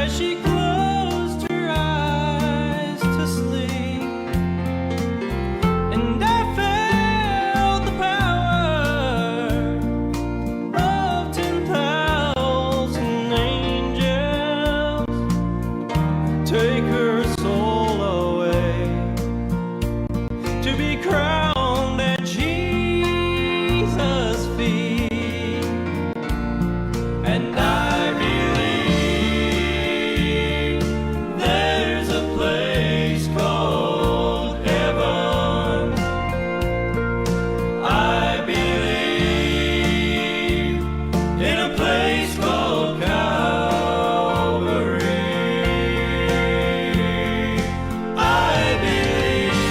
she closed her eyes to sleep, and I felt the power of 10,000 angels take her soul away to be crowned at Jesus' feet. And I believe there's a place called heaven. I believe in a place called Calvary. I believe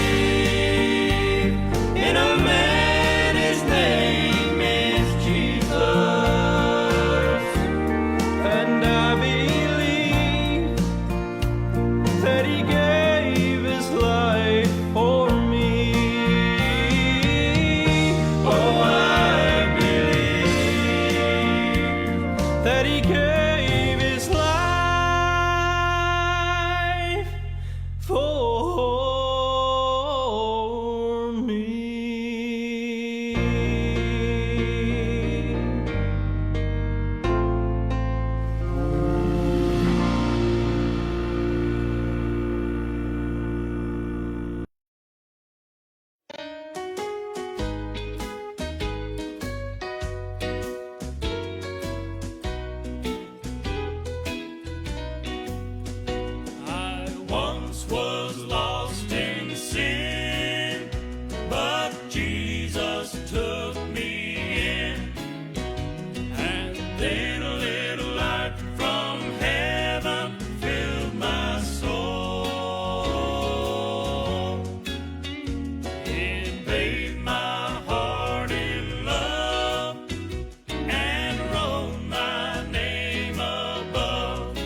in a man, his name is Jesus. And I believe that he gave his life for me. Oh, I believe that he gave his life for me. I once was lost in sin, but Jesus took me in, and then a little light from heaven filled my soul. It bathed my heart in love and wrote my name above.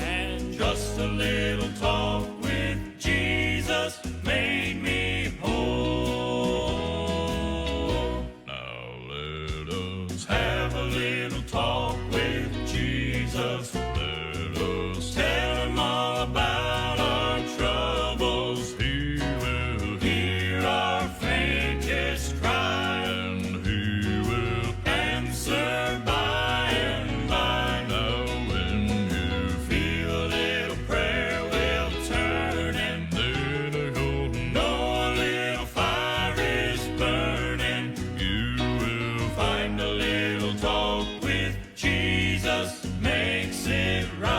And just a little talk with Jesus made me whole. Now let us have a little talk with Jesus. Let us tell him all about our troubles. He will hear our faintest cry, and he will answer by and by. Now when you feel a little prayer will turn, and then you'll know a little fire is burning. You will find a little talk with Jesus makes it right.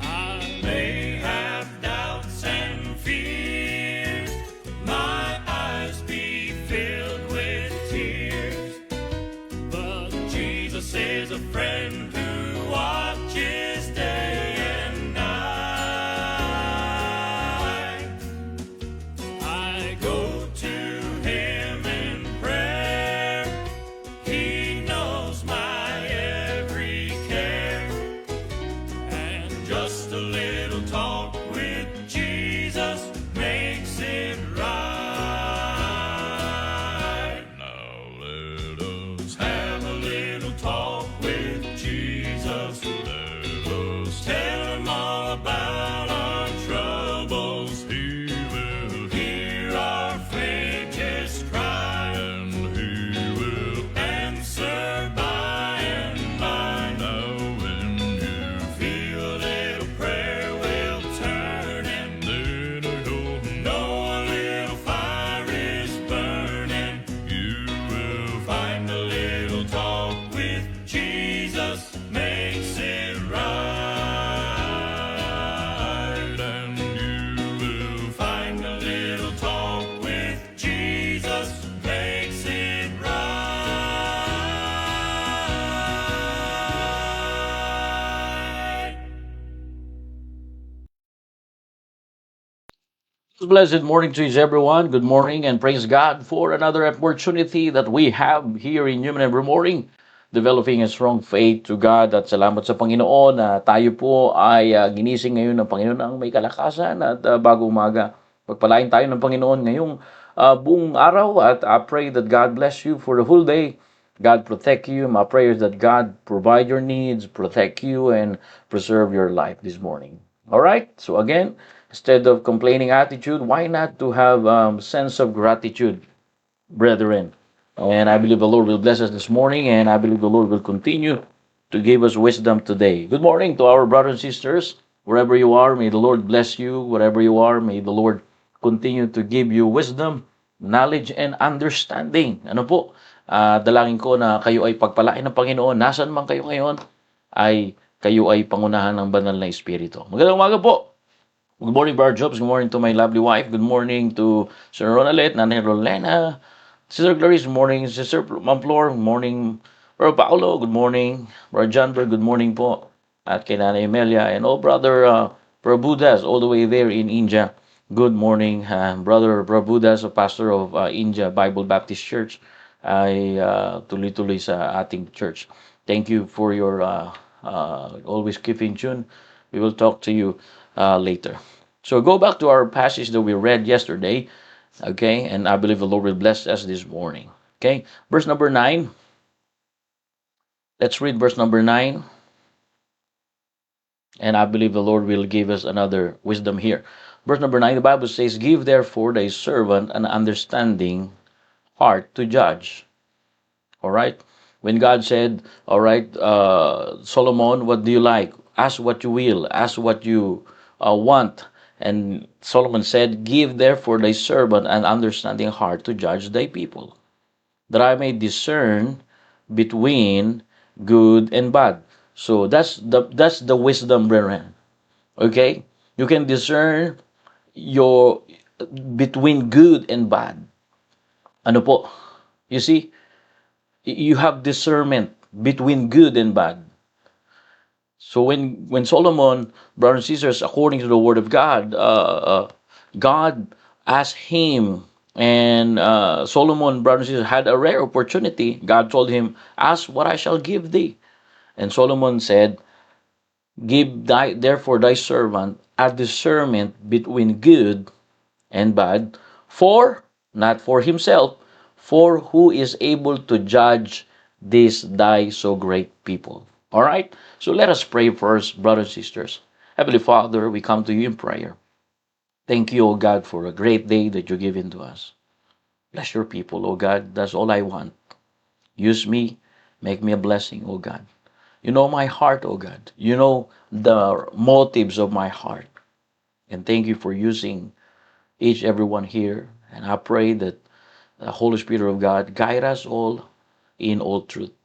I may have doubts and fears, my eyes be filled with tears, but Jesus is a friend who watches day and night. I go to him in prayer, he knows my every care, and just a little talk with Jesus makes it right. Now let us have a little talk with Jesus. Let us tell him all about our troubles. He will hear our faintest cry, and he will answer by and by. Now when you feel a little prayer will turn, and then you'll know a little fire is burning. You will find a little talk with Jesus makes it right. And you will find a little talk with Jesus makes it right. Blessed morning to each everyone. Good morning and praise God for another opportunity that we have here in Human Every Morning developing a strong faith to God at salamat sa Panginoon na tayo po ay ginising ngayon ng Panginoon ng may kalakasan at bago umaga. Pagpalain tayo ng Panginoon ngayong buong araw at I pray that God bless you for the whole day. God protect you. My prayer is that God provide your needs, protect you, and preserve your life this morning. All right? So again, instead of complaining attitude, why not to have sense of gratitude, brethren? And I believe the Lord will bless us this morning, and I believe the Lord will continue to give us wisdom today. Good morning to our brothers and sisters. Wherever you are, may the Lord bless you. Wherever you are, may the Lord continue to give you wisdom, knowledge, and understanding. Ano po? Dalangin ko na kayo ay pagpalain ng Panginoon. Nasaan man kayo ngayon, ay kayo ay pangunahan ng banal na Espiritu. Magandang umaga po. Good morning, Brother Jobs. Good morning to my lovely wife. Good morning to Sir Ronalet, Nanay Rolena, Sister Clarice. Good morning, Sister Mamplor. Good morning, Brother Paolo. Good morning, Brother Johnberg. Good morning po. At kay Nanay Amelia and all Brother Prabhudas all the way there in India. Good morning, Brother Prabhudas, a pastor of India Bible Baptist Church. Ay tuloy-tuloy sa ating church. Thank you for your always keep in tune. We will talk to you later. So go back to our passage that we read yesterday, okay? And I believe the Lord will bless us this morning. Okay? Verse number 9. Let's read verse number 9. And I believe the Lord will give us another wisdom here. Verse number 9, the Bible says, "Give therefore thy servant an understanding heart to judge." All right? When God said, all right, Solomon, what do you like? Ask what you will. Ask what you want. And Solomon said, "Give therefore thy servant an understanding heart to judge thy people, that I may discern between good and bad." So that's the wisdom, brethren. Okay? You can discern your between good and bad. Ano po? You see, you have discernment between good and bad. So when Solomon, brothers and sisters, according to the word of God, God asked him, and Solomon, brothers and sisters, had a rare opportunity. God told him, "Ask what I shall give thee." And Solomon said, "Give therefore thy servant a discernment between good and bad, for not for himself, for who is able to judge this thy so great people." All right? So let us pray first, brothers and sisters. Heavenly Father, we come to you in prayer. Thank you, O God, for a great day that you've given to us. Bless your people, O God. That's all I want. Use me. Make me a blessing, O God. You know my heart, O God. You know the motives of my heart. And thank you for using everyone here. And I pray that the Holy Spirit of God guide us all in all truth.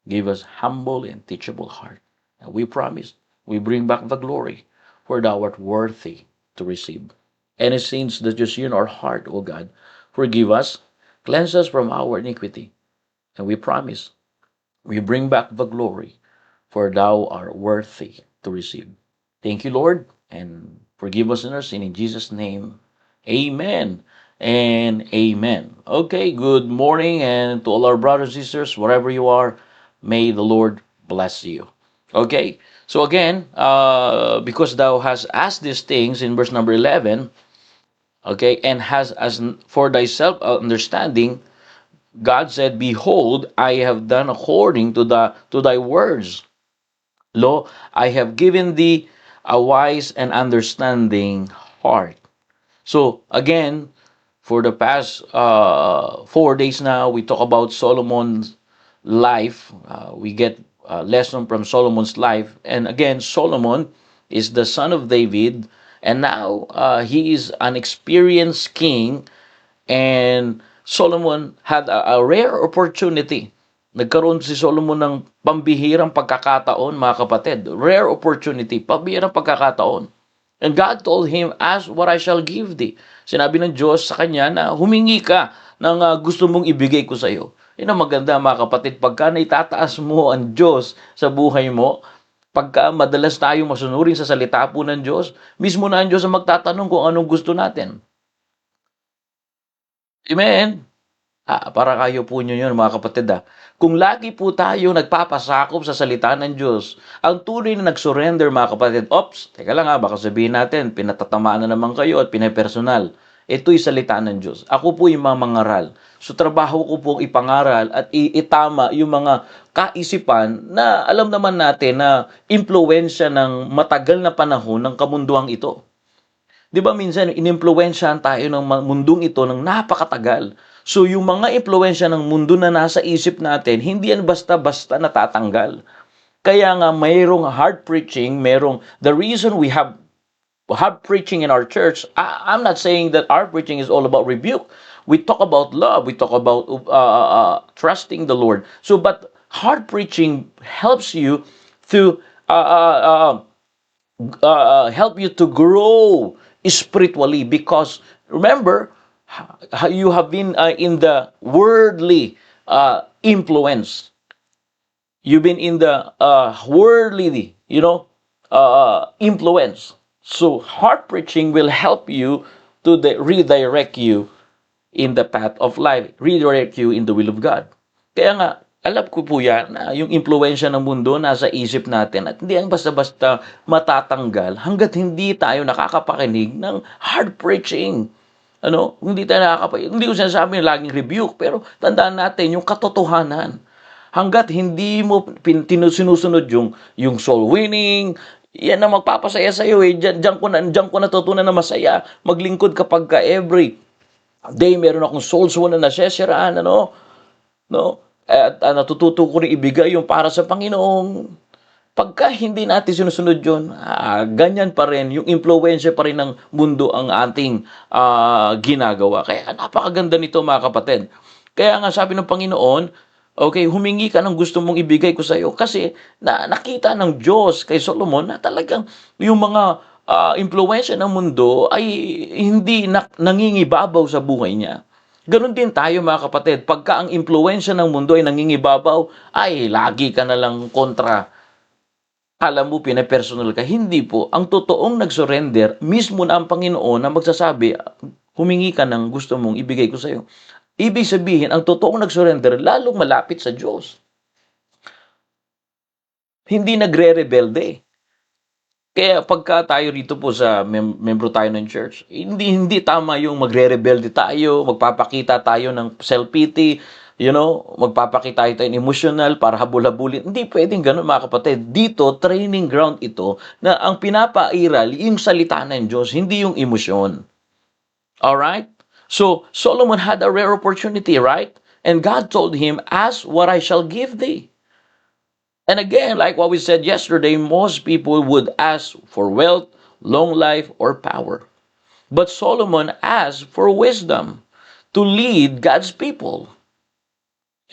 Give us humble and teachable heart. And we promise we bring back the glory, for thou art worthy to receive. Any sins that you see in our heart, O God, forgive us, cleanse us from our iniquity. And we promise we bring back the glory, for thou art worthy to receive. Thank you, Lord, and forgive us in our sin. In Jesus' name, amen and amen. Okay, good morning, and to all our brothers and sisters, wherever you are, may the Lord bless you. Okay, so again, because thou hast asked these things in verse number 11, okay, and has as for thyself understanding, God said, "Behold, I have done according to thy words. Lo, I have given thee a wise and understanding heart." So again, for the past 4 days now, we talk about Solomon's life. We get a lesson from Solomon's life. And again, Solomon is the son of David. And now he is an experienced king. And Solomon had a rare opportunity. Nagkaroon si Solomon ng pambihirang pagkakataon, mga kapatid. Rare opportunity, pambihirang pagkakataon. And God told him, "Ask what I shall give thee." Sinabi ng Diyos sa kanya na humingi ka ng gusto mong ibigay ko sa iyo. Yun ang maganda, mga kapatid, pagka naitataas mo ang Diyos sa buhay mo, pagka madalas tayo masunurin sa salita po ng Diyos, mismo na ang Diyos ang magtatanong kung anong gusto natin. Amen? Para kayo po nyo yun, mga kapatid. Kung lagi po tayo nagpapasakop sa salita ng Diyos, ang tunay na nag-surrender, mga kapatid, ops, teka lang baka sabihin natin, pinatatamaan na naman kayo at pinapersonal. Ito'y salita ng Diyos. Ako po yung mga mangaral. So, trabaho ko pong ipangaral at itama yung mga kaisipan na alam naman natin na impluensya ng matagal na panahon ng kamunduang ito. Di ba minsan, inimpluwensyahan tayo ng mundong ito ng napakatagal. So, yung mga impluensya ng mundo na nasa isip natin, hindi yan basta-basta natatanggal. Kaya nga, mayroong hard preaching, the reason we have preaching in our church, I'm not saying that our preaching is all about rebuke. We talk about love. We talk about trusting the Lord. So, but hard preaching helps you to help you to grow spiritually, because remember, you have been in the worldly influence. You've been in the worldly, influence. So hard preaching will help you to redirect you in the path of life, redirect you in the will of God. Kaya nga, alam ko po yan na yung impluensya ng mundo nasa isip natin at hindi ang basta-basta matatanggal hanggat hindi tayo nakakapakinig ng hard preaching. Hindi tayo nakakapakinig. Hindi ko sinasabi yung laging rebuke, pero tandaan natin yung katotohanan. Hanggat hindi mo sinusunod yung soul winning, yan ang magpapasaya sa iyo. Diyan ko natutunan na masaya. Maglingkod kapag every day meron akong souls na nasesiraan, no? At natututo ko rin ibigay yung para sa Panginoong. Pagka hindi natin sinusunod yun, ganyan pa rin, yung impluensya pa rin ng mundo ang ating ginagawa. Kaya napakaganda nito, mga kapatid. Kaya nga sabi ng Panginoon, okay, humingi ka ng gusto mong ibigay ko sa iyo. Kasi nakita ng Diyos kay Solomon na talagang yung mga impluensya ng mundo ay hindi nangingibabaw sa buhay niya. Ganon din tayo, mga kapatid. Pagka ang impluensya ng mundo ay nangingibabaw, ay lagi ka na lang kontra. Alam mo, pinapersonal ka. Hindi po. Ang totoong nag-surrender, mismo na ang Panginoon na magsasabi, humingi ka ng gusto mong ibigay ko sa iyo. Ibig sabihin, ang totoong nag-surrender, lalong malapit sa Diyos. Hindi nagre-rebelde. Kaya pagka tayo rito po sa membro tayo ng church, hindi tama yung magre-rebelde tayo, magpapakita tayo ng self-pity, magpapakita tayo ng emotional para habol-habulin. Hindi pwedeng ganun, mga kapatid. Dito, training ground ito na ang pinapairal yung salita ng Diyos, hindi yung emosyon. Alright? So, Solomon had a rare opportunity, right? And God told him, ask what I shall give thee. And again, like what we said yesterday, most people would ask for wealth, long life, or power. But Solomon asked for wisdom to lead God's people.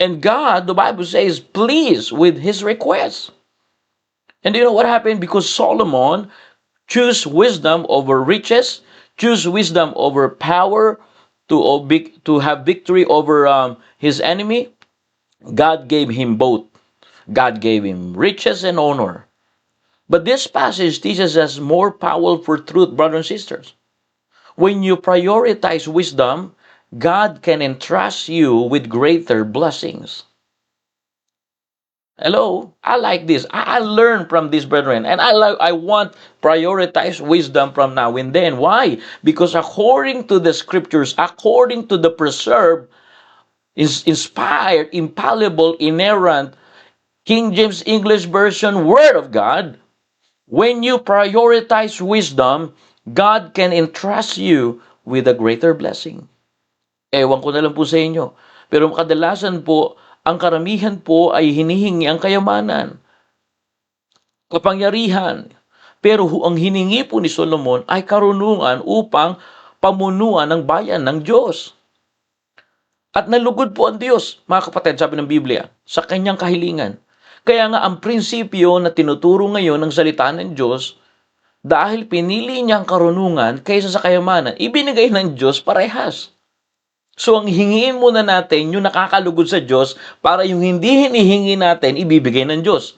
And God, the Bible says, pleased with his request. And you know what happened? Because Solomon chose wisdom over riches, chose wisdom over power, to have victory over his enemy, God gave him both. God gave him riches and honor. But this passage teaches us more powerful truth, brothers and sisters. When you prioritize wisdom, God can entrust you with greater blessings. Hello? I like this. I learn from this, brethren. And I want prioritize wisdom from now and then. Why? Because according to the scriptures, according to the preserved, inspired, infallible, inerrant, King James English Version Word of God, when you prioritize wisdom, God can entrust you with a greater blessing. Ewan ko na lang po sa inyo. Pero kadalasan po, ang karamihan po ay hinihingi ang kayamanan, kapangyarihan. Pero ang hiningi po ni Solomon ay karunungan upang pamunuan ng bayan ng Diyos. At nalugod po ang Diyos, mga kapatid, sabi ng Biblia, sa kanyang kahilingan. Kaya nga ang prinsipyo na tinuturo ngayon ng salita ng Diyos, dahil pinili niya ang karunungan kaysa sa kayamanan, ibinigay ng Diyos parehas. So ang hingiin muna natin yung nakakalugod sa Diyos para yung hindi hinihingi natin, ibibigay ng Diyos.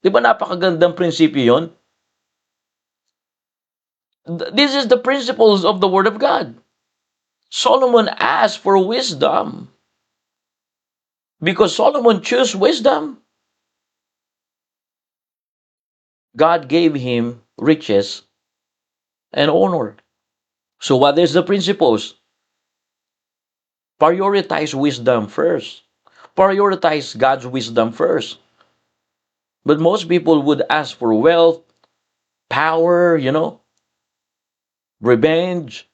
Di ba napakagandang prinsipyo yun? This is the principles of the Word of God. Solomon asked for wisdom. Because Solomon chose wisdom, God gave him riches and honor. So what is the principles? Prioritize wisdom first. Prioritize God's wisdom first. But most people would ask for wealth, power, revenge.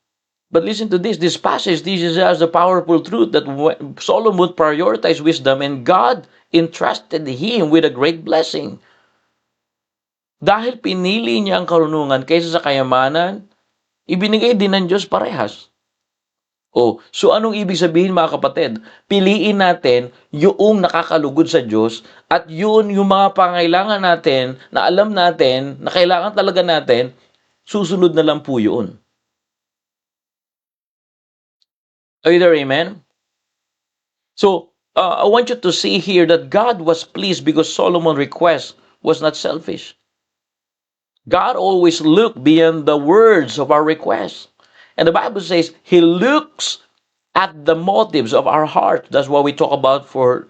But listen to this passage teaches us the powerful truth that Solomon prioritized wisdom and God entrusted him with a great blessing. Dahil pinili niya ang karunungan kaysa sa kayamanan, ibinigay din ng Diyos parehas. So anong ibig sabihin mga kapatid? Piliin natin yung nakakalugod sa Diyos at yun yung mga pangailangan natin na alam natin na kailangan talaga natin, susunod na lang po yun. Are you there, amen? So, I want you to see here that God was pleased because Solomon's request was not selfish. God always looked beyond the words of our request. And the Bible says He looks at the motives of our heart. That's what we talk about for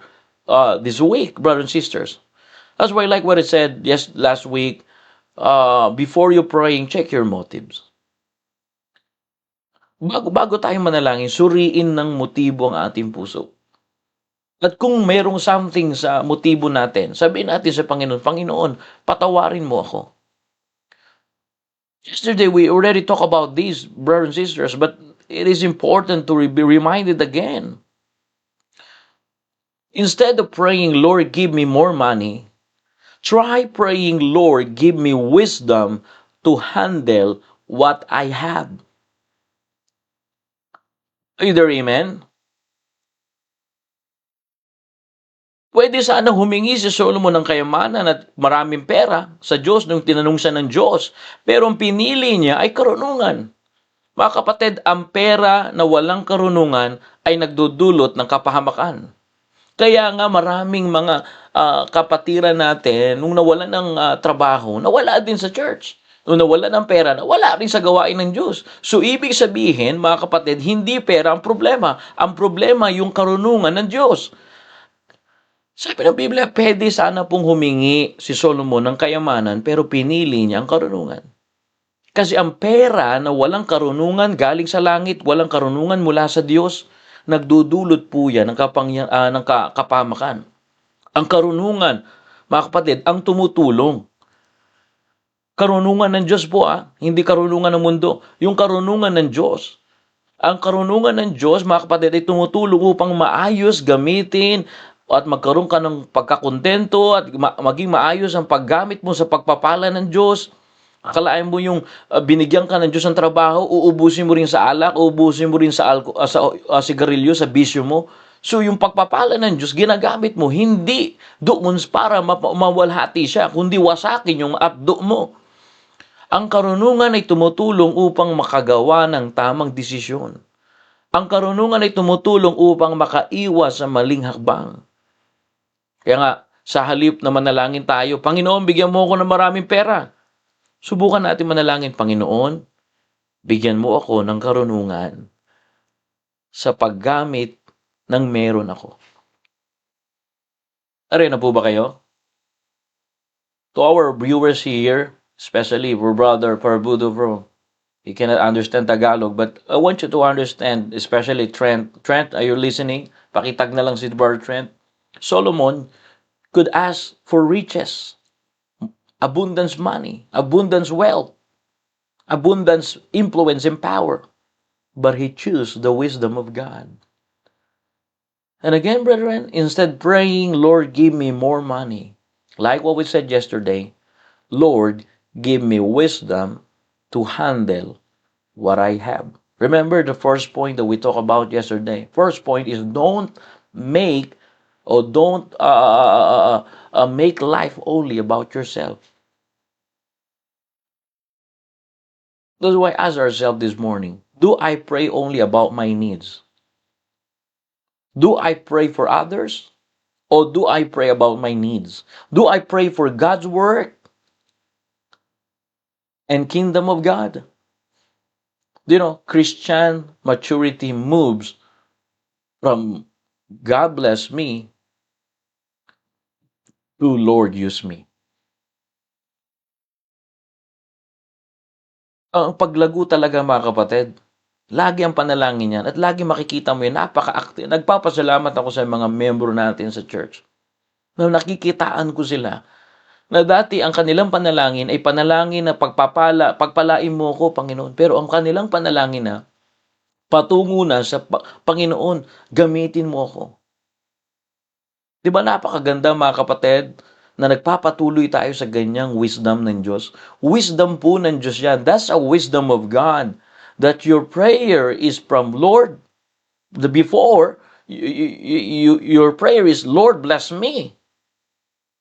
this week, brothers and sisters. That's why I like what it said last week. Before you praying, check your motives. Bago tayo manalangin, suriin ng motibo ang ating puso. At kung merong something sa motibo natin, sabihin natin sa Panginoon, Panginoon, patawarin mo ako. Yesterday, we already talked about these, brothers and sisters, but it is important to be reminded again. Instead of praying, Lord, give me more money, try praying, Lord, give me wisdom to handle what I have. Either amen? Pwede sana humingi si Solomon ng kayamanan at maraming pera sa Diyos nung tinanong siya ng Diyos. Pero ang pinili niya ay karunungan. Mga kapatid, ang pera na walang karunungan ay nagdudulot ng kapahamakan. Kaya nga maraming mga kapatiran natin, nung nawalan ng trabaho, nawala din sa church. Nung nawalan ng pera, nawala rin sa gawain ng Diyos. So, ibig sabihin, mga kapatid, hindi pera ang problema. Ang problema yung karunungan ng Diyos. Sabi ng Biblia, pwede sana pong humingi si Solomon ng kayamanan, pero pinili niya ang karunungan. Kasi ang pera na walang karunungan galing sa langit, walang karunungan mula sa Diyos, nagdudulot po yan ng kapamakan. Ang karunungan, mga kapatid, ang tumutulong. Karunungan ng Diyos po, hindi karunungan ng mundo. Yung karunungan ng Diyos. Ang karunungan ng Diyos, mga kapatid, ay tumutulong upang maayos gamitin at magkaroon ka ng pagkakontento at maging maayos ang paggamit mo sa pagpapala ng Diyos. Akalain mo yung binigyan ka ng Diyos ng trabaho, uubusin mo rin sa alak, uubusin mo rin sa sigarilyo, sa bisyo mo. So yung pagpapala ng Diyos, ginagamit mo, hindi doon para mawalhati siya, kundi wasakin yung abdo mo. Ang karunungan ay tumutulong upang makagawa ng tamang desisyon. Ang karunungan ay tumutulong upang makaiwas sa maling hakbang. Kaya nga, sa halip na manalangin tayo, Panginoon, bigyan mo ako ng maraming pera. Subukan natin manalangin, Panginoon, bigyan mo ako ng karunungan sa paggamit ng meron ako. Aray na po ba kayo? To our viewers here, especially for Brother Parbudo bro, he cannot understand Tagalog, but I want you to understand, especially Trent. Trent, are you listening? Pakitag na lang si Brother Trent. Solomon could ask for riches, abundance money, abundance wealth, abundance influence and power, but he chose the wisdom of God. And again, brethren, instead praying, Lord, give me more money, like what we said yesterday, Lord, give me wisdom to handle what I have. Remember the first point that we talked about yesterday. First point is don't make make life only about yourself. That's why I ask ourselves this morning, do I pray only about my needs? Do I pray for others? Or do I pray about my needs? Do I pray for God's work and kingdom of God? Christian maturity moves from God bless me to Lord use me. Ang paglago talaga mga kapatid, lagi ang panalangin yan at lagi makikita mo yan, napaka-active. Nagpapasalamat ako sa mga membro natin sa church. Na nakikitaan ko sila na dati ang kanilang panalangin ay panalangin na pagpalain mo ko, Panginoon. Pero ang kanilang panalangin na patungo na sa Panginoon, gamitin mo ako. Di ba napakaganda mga kapatid na nagpapatuloy tayo sa ganyang wisdom ng Diyos? Wisdom po ng Diyos yan. That's a wisdom of God. That your prayer is from Lord. Before, your prayer is, Lord, bless me.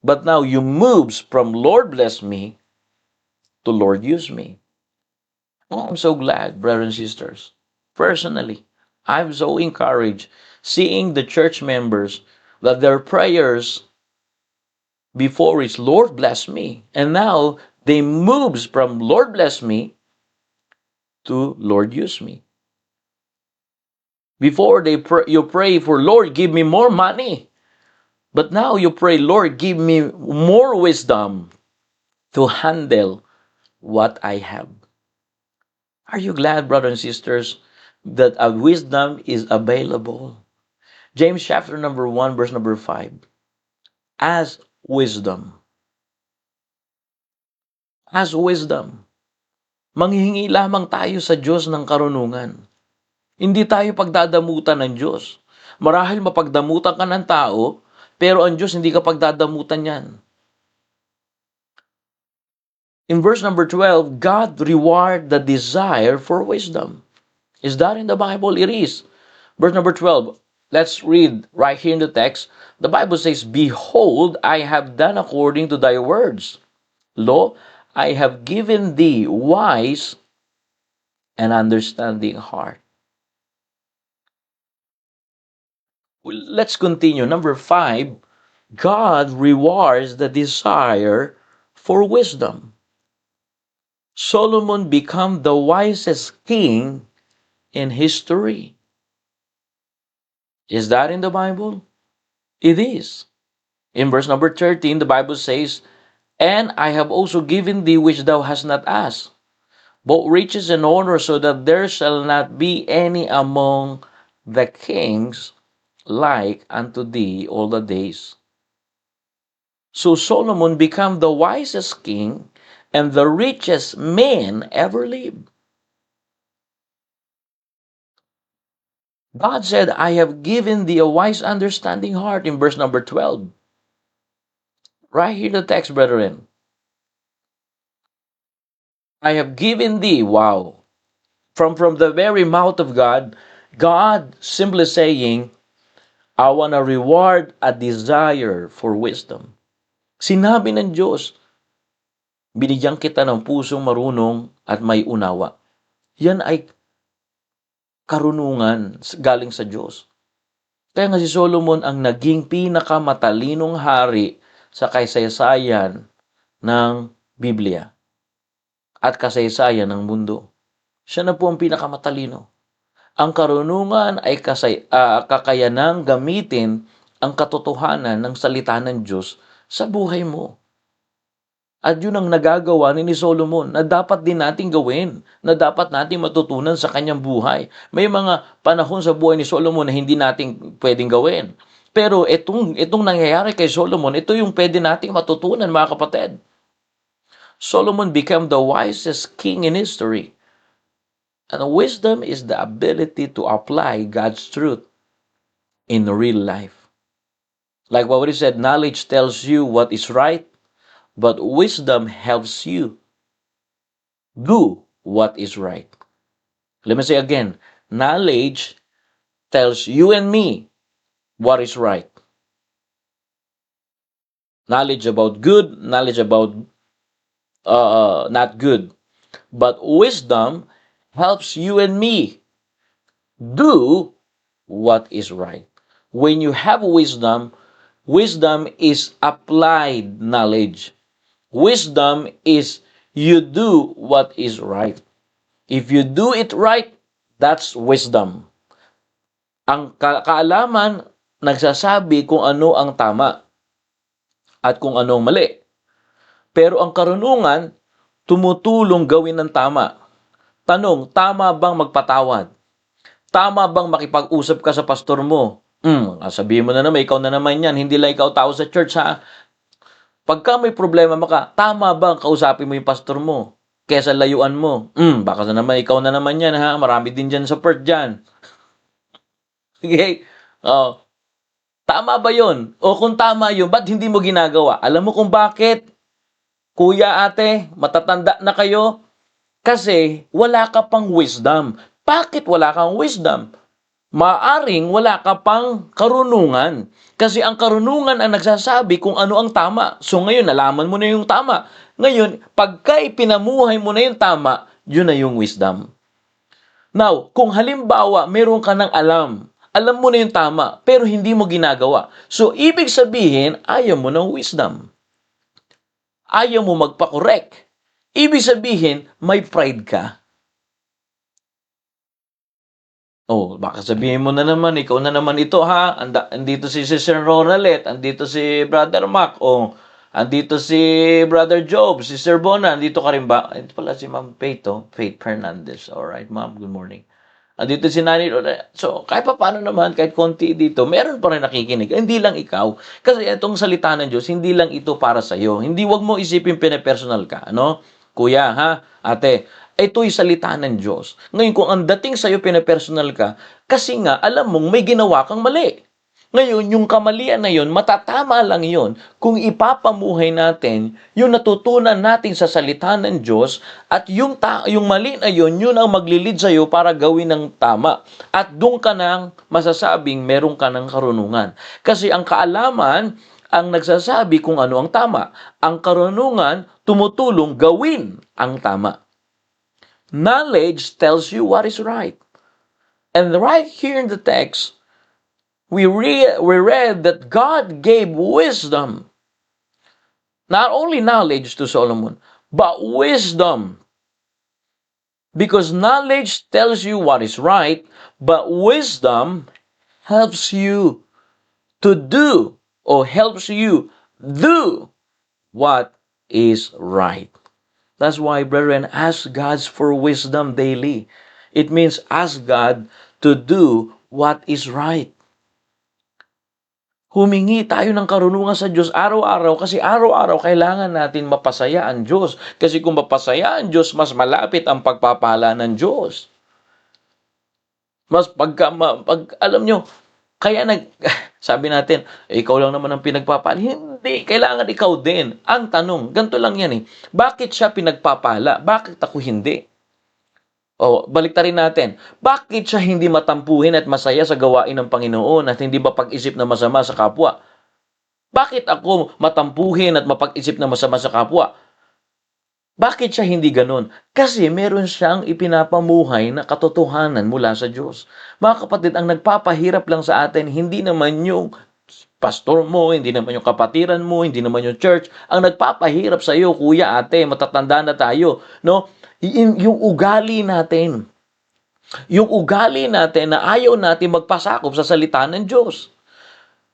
But now you moves from Lord, bless me to Lord, use me. Oh, I'm so glad, brothers and sisters. Personally, I'm so encouraged seeing the church members that their prayers before is Lord bless me, and now they moves from Lord bless me to Lord use me. Before you pray for Lord give me more money, but now you pray Lord give me more wisdom to handle what I have. Are you glad, brothers and sisters, that a wisdom is available? James chapter number 1, verse number 5. As wisdom. As wisdom. Manghihingi lamang tayo sa Diyos ng karunungan. Hindi tayo pagdadamutan ng Diyos. Marahil mapagdamutan ka ng tao, pero ang Diyos hindi ka pagdadamutan yan. In verse number 12, God reward the desire for wisdom. Is that in the Bible? It is. Verse number 12, let's read right here in the text. The Bible says, Behold, I have done according to thy words. Lo, I have given thee wise and understanding heart. Let's continue. Number 5, God rewards the desire for wisdom. Solomon became the wisest king in history. Is that in the Bible? It is. In verse number 13, the Bible says, And I have also given thee which thou hast not asked, both riches and honor, so that there shall not be any among the kings like unto thee all the days. So Solomon became the wisest king and the richest man ever lived. God said, I have given thee a wise understanding heart in verse number 12. Right here the text, brethren. I have given thee, wow. From the very mouth of God, God simply saying, I want to reward a desire for wisdom. Sinabi ng Diyos, binigyan kita ng pusong marunong at may unawa. Yan ay karunungan galing sa Diyos. Kaya nga si Solomon ang naging pinakamatalinong hari sa kasaysayan ng Biblia at kasaysayan ng mundo. Siya na po ang pinakamatalino. Ang karunungan ay kakayanang gamitin ang katotohanan ng salita ng Diyos sa buhay mo. At yun ang nagagawa ni Solomon na dapat din nating gawin, na dapat nating matutunan sa kanyang buhay. May mga panahon sa buhay ni Solomon na hindi nating pwedeng gawin. Pero itong nangyayari kay Solomon, ito yung pwede nating matutunan, mga kapatid. Solomon became the wisest king in history. And wisdom is the ability to apply God's truth in real life. Like what we said, knowledge tells you what is right, but wisdom helps you do what is right. Let me say again, knowledge tells you and me what is right. Knowledge about good, knowledge about not good. But wisdom helps you and me do what is right. When you have wisdom, wisdom is applied knowledge. Wisdom is you do what is right. If you do it right, that's wisdom. Ang kaalaman nagsasabi kung ano ang tama at kung ano ang mali. Pero ang karunungan, tumutulong gawin ng tama. Tanong, tama bang magpatawad? Tama bang makipag-usap ka sa pastor mo? Sabihin mo na naman, ikaw na naman yan. Hindi lang ikaw tao sa church, ha? Pagka may problema maka, tama bang kausapin mo yung pastor mo? Kesa layuan mo. Baka na naman, ikaw na naman yan, ha? Marami din dyan sa Perth dyan. Okay? Oh, tama ba yun? O kung tama yun, ba't hindi mo ginagawa? Alam mo kung bakit? Kuya, ate, matatanda na kayo? Kasi wala ka pang wisdom. Bakit wala kang wisdom? Maaring wala ka pang karunungan. Kasi ang karunungan ang nagsasabi kung ano ang tama. So ngayon, nalaman mo na yung tama. Ngayon, pagka ipinamuhay mo na yung tama, yun na yung wisdom. Now, kung halimbawa, meron ka ng alam mo na yung tama, pero hindi mo ginagawa. So, ibig sabihin, ayaw mo ng wisdom. Ayaw mo magpa-correct. Ibig sabihin, may pride ka. Oh, baka sabihin mo na naman, ikaw na naman ito, ha? Andito si Sister Roralet, andito si Brother Mac, andito si Brother Job, si Sister Bona, andito ka rin ba? Ito pala si Ma'am Faith Fernandez. Alright, Ma'am, good morning. Andito si Nani Roralet. So, kahit pa paano naman, kahit konti dito, meron pa rin nakikinig. Hindi lang ikaw. Kasi itong salita ng Diyos, hindi lang ito para sa'yo. Hindi, wag mo isipin pinapersonal ka, ano? Kuya, ha? Ate, ito'y salita ng Diyos. Ngayon, kung ang dating sa'yo pinapersonal ka, kasi nga, alam mong may ginawa kang mali. Ngayon, yung kamalian na yun, matatama lang yun kung ipapamuhay natin yung natutunan natin sa salita ng Diyos at yung mali na yun, yun ang maglilid sa'yo para gawin ng tama. At doon ka nang masasabing meron ka ng karunungan. Kasi ang kaalaman ang nagsasabi kung ano ang tama. Ang karunungan tumutulong gawin ang tama. Knowledge tells you what is right. And right here in the text, we read that God gave wisdom. Not only knowledge to Solomon, but wisdom. Because knowledge tells you what is right, but wisdom helps you to do or helps you do what is right. That's why, brethren, ask God for wisdom daily. It means ask God to do what is right. Humingi tayo ng karunungan sa Diyos araw-araw kasi araw-araw kailangan natin mapasaya ang Diyos. Kasi kung mapasaya ang Diyos, mas malapit ang pagpapala ng Diyos. Alam nyo, kaya sabi natin, ikaw lang naman ang pinagpapala. Hindi, kailangan ikaw din. Ang tanong, ganito lang yan eh. Bakit siya pinagpapala? Bakit ako hindi? Baliktarin natin. Bakit siya hindi matampuhin at masaya sa gawain ng Panginoon at hindi mapag-isip na masama sa kapwa? Bakit ako matampuhin at mapag-isip na masama sa kapwa? Bakit siya hindi ganun? Kasi meron siyang ipinapamuhay na katotohanan mula sa Diyos. Mga kapatid, ang nagpapahirap lang sa atin, hindi naman yung pastor mo, hindi naman yung kapatiran mo, hindi naman yung church. Ang nagpapahirap sa iyo, kuya, ate, matatanda na tayo, no? Yung ugali natin. Yung ugali natin na ayaw natin magpasakop sa salita ng Diyos.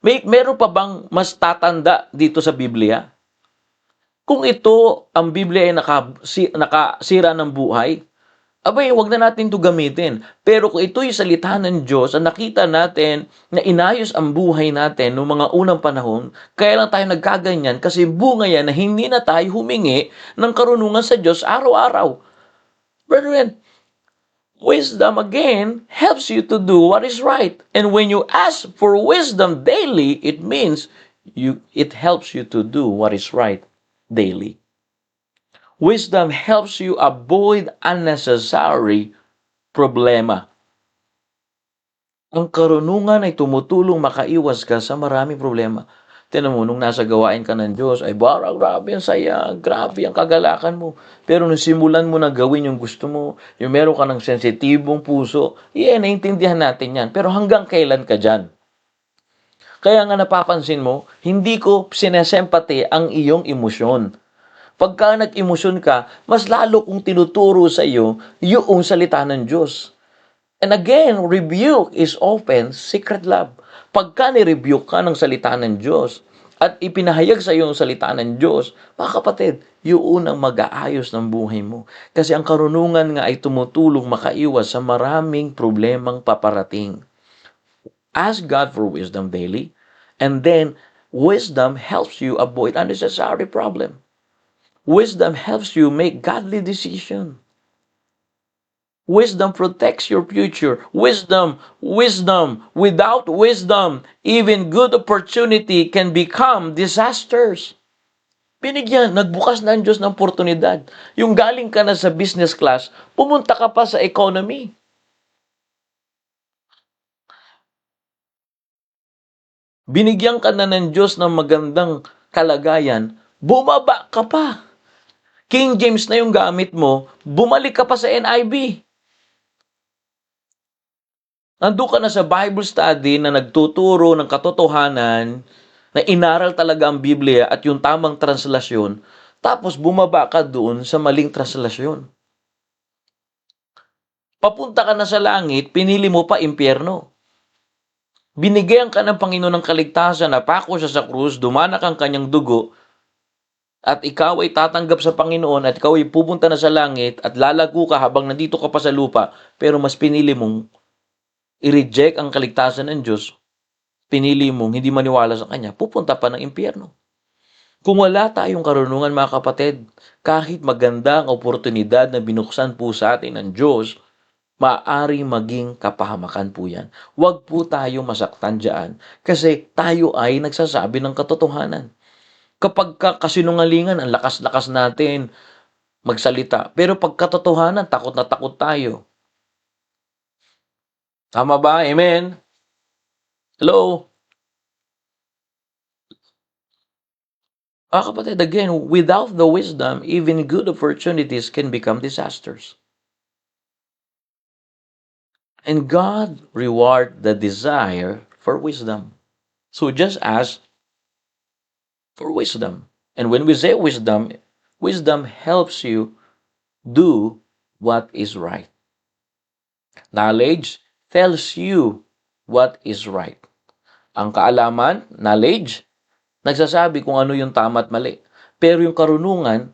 Meron pa bang mas tatanda dito sa Biblia? Kung ito, ang Biblia ay nakasira ng buhay, abay, wag na natin ito gamitin. Pero kung ito'y salita ng Diyos, ang nakita natin na inayos ang buhay natin noong mga unang panahon, kaya lang tayo nagkaganyan kasi bunga yan na hindi na tayo humingi ng karunungan sa Diyos araw-araw. Brethren, wisdom again helps you to do what is right. And when you ask for wisdom daily, it means it helps you to do what is right daily. Wisdom helps you avoid unnecessary problema. Ang karunungan ay tumutulong makaiwas ka sa maraming problema. Tinan mo, nung nasa gawain ka ng Diyos, ay grabe ang saya, grabe ang kagalakan mo. Pero nung simulan mo na gawin yung gusto mo, yung meron ka ng sensitibong puso, naintindihan natin yan. Pero hanggang kailan ka dyan? Kaya nga napapansin mo, hindi ko sinesempati ang iyong emosyon. Pagka nag-emosyon ka, mas lalo kong tinuturo sa iyo yung salita ng Diyos. And again, rebuke is often secret love. Pagka ni-rebuke ka ng salita ng Diyos at ipinahayag sa iyo ang salita ng Diyos, mga kapatid, yung unang mag-aayos ng buhay mo. Kasi ang karunungan nga ay tumutulong makaiwas sa maraming problemang paparating. Ask God for wisdom daily, and then wisdom helps you avoid unnecessary problem. Wisdom helps you make godly decision. Wisdom protects your future. Wisdom. Without wisdom, even good opportunity can become disasters. Binigyan, nagbukas na ang Diyos ng oportunidad. Yung galing ka na sa business class, pumunta ka pa sa economy. Binigyan ka na ng Diyos ng magandang kalagayan, bumaba ka pa. King James na yung gamit mo, bumalik ka pa sa NIV. Nandun ka na sa Bible study na nagtuturo ng katotohanan, na inaral talaga ang Biblia at yung tamang translasyon, tapos bumaba ka doon sa maling translasyon. Papunta ka na sa langit, pinili mo pa impyerno. Binigyan ka ng Panginoon ng kaligtasan, napako siya sa krus, dumanak ang kanyang dugo, at ikaw ay tatanggap sa Panginoon at ikaw ay pupunta na sa langit at lalago ka habang nandito ka pa sa lupa, pero mas pinili mong i-reject ang kaligtasan ng Diyos, pinili mong hindi maniwala sa Kanya, pupunta pa ng impyerno. Kung wala tayong karunungan mga kapatid, kahit maganda ang oportunidad na binuksan po sa atin ng Diyos, maaring maging kapahamakan po yan. Huwag po tayo masaktan dyan kasi tayo ay nagsasabi ng katotohanan. Kapag kasinungalingan, ang lakas-lakas natin magsalita. Pero pag katotohanan, takot na takot tayo. Tama ba? Amen? Hello? Kapatid, again, without the wisdom, even good opportunities can become disasters. And God reward the desire for wisdom. So just ask for wisdom. And when we say wisdom, wisdom helps you do what is right. Knowledge tells you what is right. Ang kaalaman, knowledge, nagsasabi kung ano yung tama at mali. Pero yung karunungan,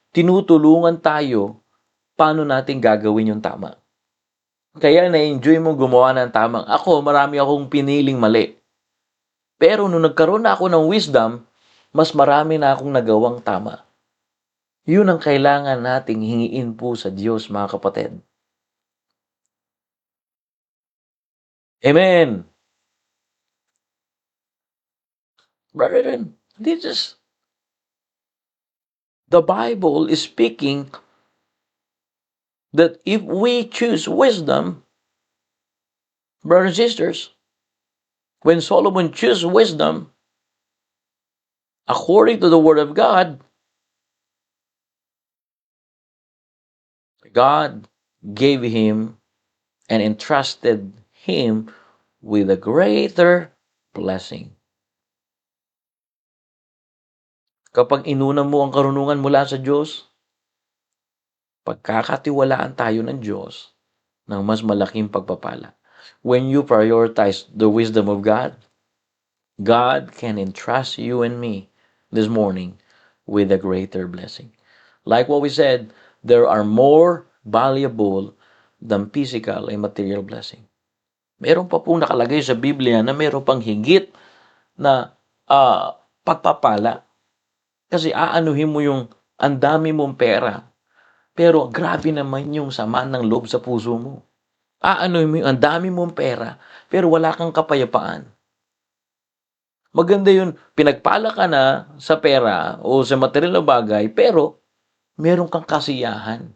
tinutulungan tayo paano natin gagawin yung tama. Kaya na-enjoy mo gumawa ng tamang. Ako, marami akong piniling mali. Pero nung nagkaroon na ako ng wisdom, mas marami na akong nagawang tama. Yun ang kailangan nating hingiin po sa Diyos, mga kapatid. Amen. Brethren, the Bible is speaking that if we choose wisdom, brothers and sisters, when Solomon chose wisdom, according to the Word of God, God gave him and entrusted him with a greater blessing. Kapag inuna mo ang karunungan mula sa Diyos, pagkakatiwalaan tayo ng Diyos ng mas malaking pagpapala. When you prioritize the wisdom of God, God can entrust you and me this morning with a greater blessing. Like what we said, there are more valuable than physical and material blessing. Meron pa pong nakalagay sa Biblia na meron pang higit na pagpapala. Kasi aanuhin mo yung ang dami mong pera, pero grabe naman yung sama ng loob sa puso mo. Aanuhin mo yung ang dami mong pera, pero wala kang kapayapaan. Maganda yun, pinagpala ka na sa pera o sa material na bagay, pero meron kang kasiyahan.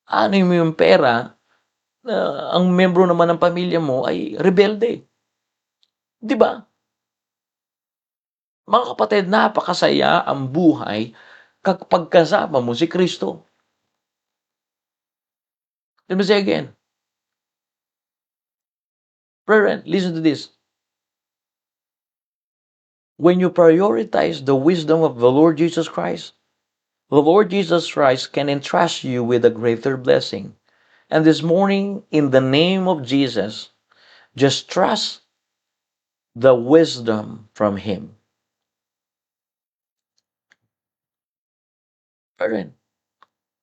Aanuhin mo yung pera, ang membro naman ng pamilya mo ay rebelde. Di ba? Mga kapatid, napakasaya ang buhay kapag kasama mo si Kristo. Let me say again. Brethren, listen to this. When you prioritize the wisdom of the Lord Jesus Christ, The Lord Jesus Christ can entrust you with a greater blessing. And this morning, in the name of Jesus, just trust the wisdom from Him. Parang,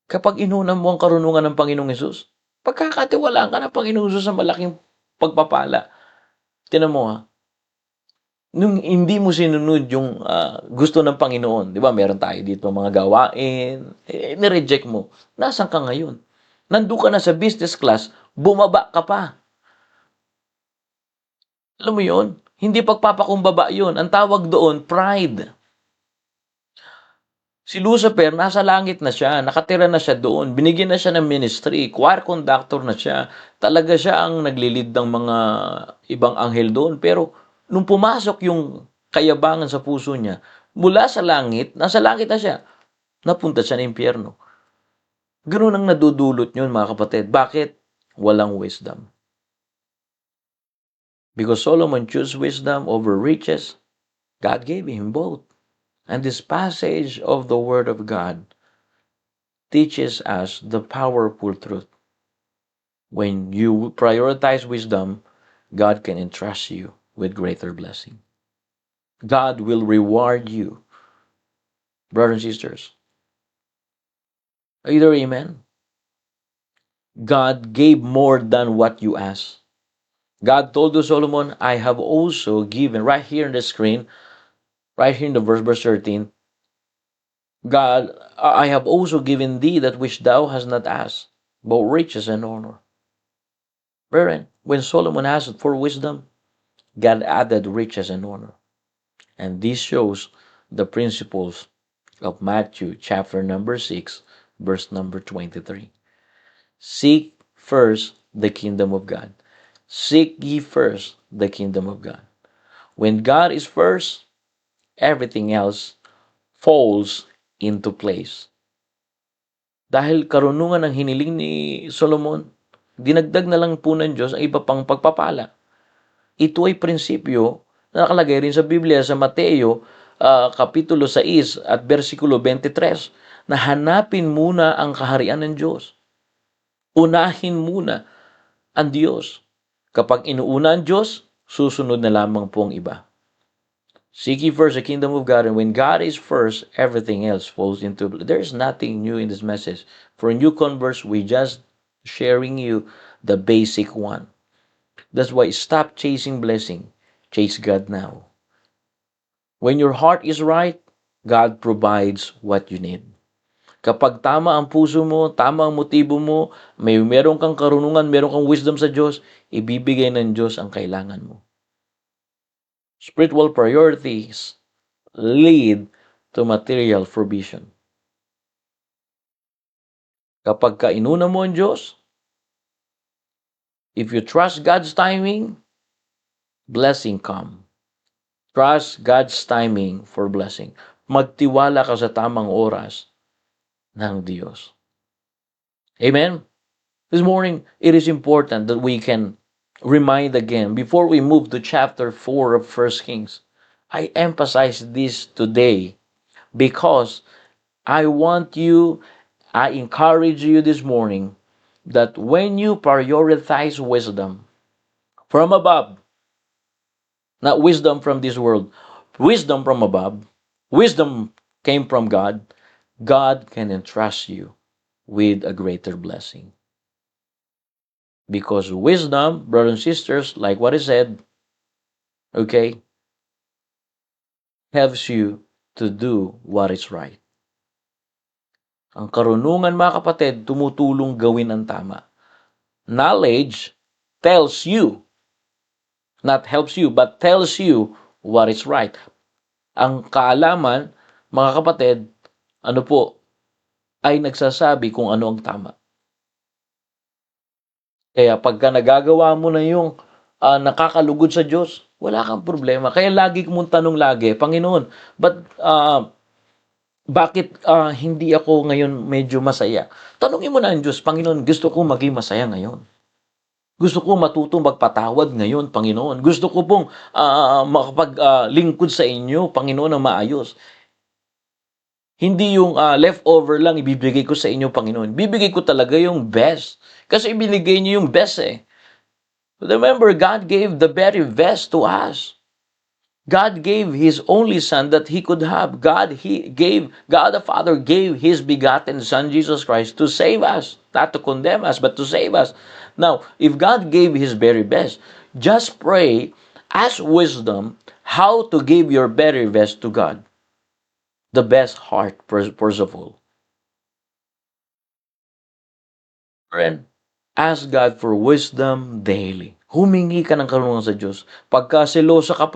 kapag inunan mo ang karunungan ng Panginoong Hesus, pagkakatiwalaan ka ng Panginoong Hesus sa malaking pagpapala. Tinan mo ha, nung hindi mo sinunod yung gusto ng Panginoon, di ba meron tayo dito mga gawain, nireject mo. Nasaan ka ngayon? Nandun ka na sa business class, bumaba ka pa. Alam mo yun? Hindi pagpapakumbaba yun. Ang tawag doon, pride. Si Lucifer, nasa langit na siya, nakatira na siya doon, binigyan na siya ng ministry, choir conductor na siya, talaga siya ang naglilid ng mga ibang anghel doon. Pero nung pumasok yung kayabangan sa puso niya, mula sa langit, nasa langit na siya, napunta siya ng impyerno. Ganun ang nadudulot yun, mga kapatid. Bakit? Walang wisdom. Because Solomon chose wisdom over riches, God gave him both. And this passage of the Word of God teaches us the powerful truth. When you prioritize wisdom, God can entrust you with greater blessing. God will reward you. Brothers and sisters, either amen? God gave more than what you asked. God told to Solomon, I have also given, right here in the screen, right here in the verse 13, God, I have also given thee that which thou hast not asked, both riches and honor. Brethren, when Solomon asked for wisdom, God added riches and honor. And this shows the principles of Matthew chapter number 6, verse number 23. Seek first the kingdom of God. Seek ye first the kingdom of God. When God is first, everything else falls into place. Dahil karunungan ng hiniling ni Solomon, dinagdag na lang po ng Diyos ang iba pang pagpapala. Ito ay prinsipyo na nakalagay rin sa Biblia sa Mateo Kapitulo 6 at versikulo 23 na hanapin muna ang kaharian ng Diyos. Unahin muna ang Diyos. Kapag inuuna ang Diyos, susunod na lamang po ang iba. Seek ye first the kingdom of God, and when God is first, everything else falls into. There is nothing new in this message. For new converts, we just sharing you the basic one. That's why stop chasing blessing. Chase God now. When your heart is right, God provides what you need. Kapag tama ang puso mo, tama ang motibo mo, meron kang karunungan, meron kang wisdom sa Diyos, ibibigay ng Diyos ang kailangan mo. Spiritual priorities lead to material provision. Kapag kainuna mo ang Diyos, if you trust God's timing, blessing come. Trust God's timing for blessing. Magtiwala ka sa tamang oras ng Diyos. Amen? This morning, it is important that we can remind again, before we move to chapter 4 of 1 Kings, I emphasize this today because I encourage you this morning that when you prioritize wisdom from above, not wisdom from this world, wisdom from above, wisdom came from God, God can entrust you with a greater blessing. Because wisdom, brothers and sisters, like what I said, okay, helps you to do what is right. Ang karunungan, mga kapatid, tumutulong gawin ang tama. Knowledge tells you, not helps you, but tells you what is right. Ang kaalaman, mga kapatid, ay nagsasabi kung ano ang tama. Kaya pagka nagagawa mo na yung nakakalugod sa Diyos, wala kang problema. Kaya lagi mong tanong lagi, Panginoon, bakit hindi ako ngayon medyo masaya? Tanungin mo na ang Diyos, Panginoon, gusto ko maging masaya ngayon. Gusto ko matutong magpatawad ngayon, Panginoon. Gusto ko pong makapaglingkod sa inyo, Panginoon, na maayos. Hindi yung leftover lang ibibigay ko sa inyo, Panginoon. Bibigay ko talaga yung best. Kasi ibinigay niyo yung best eh. Remember, God gave the very best to us. God gave His only Son that He could have. God the Father gave His begotten Son, Jesus Christ, to save us. Not to condemn us, but to save us. Now, if God gave His very best, just pray, ask wisdom, how to give your very best to God. The best heart, first of all. Friend, ask God for wisdom daily. Humingi ka ng karunungan sa Diyos. Pagka seloso ka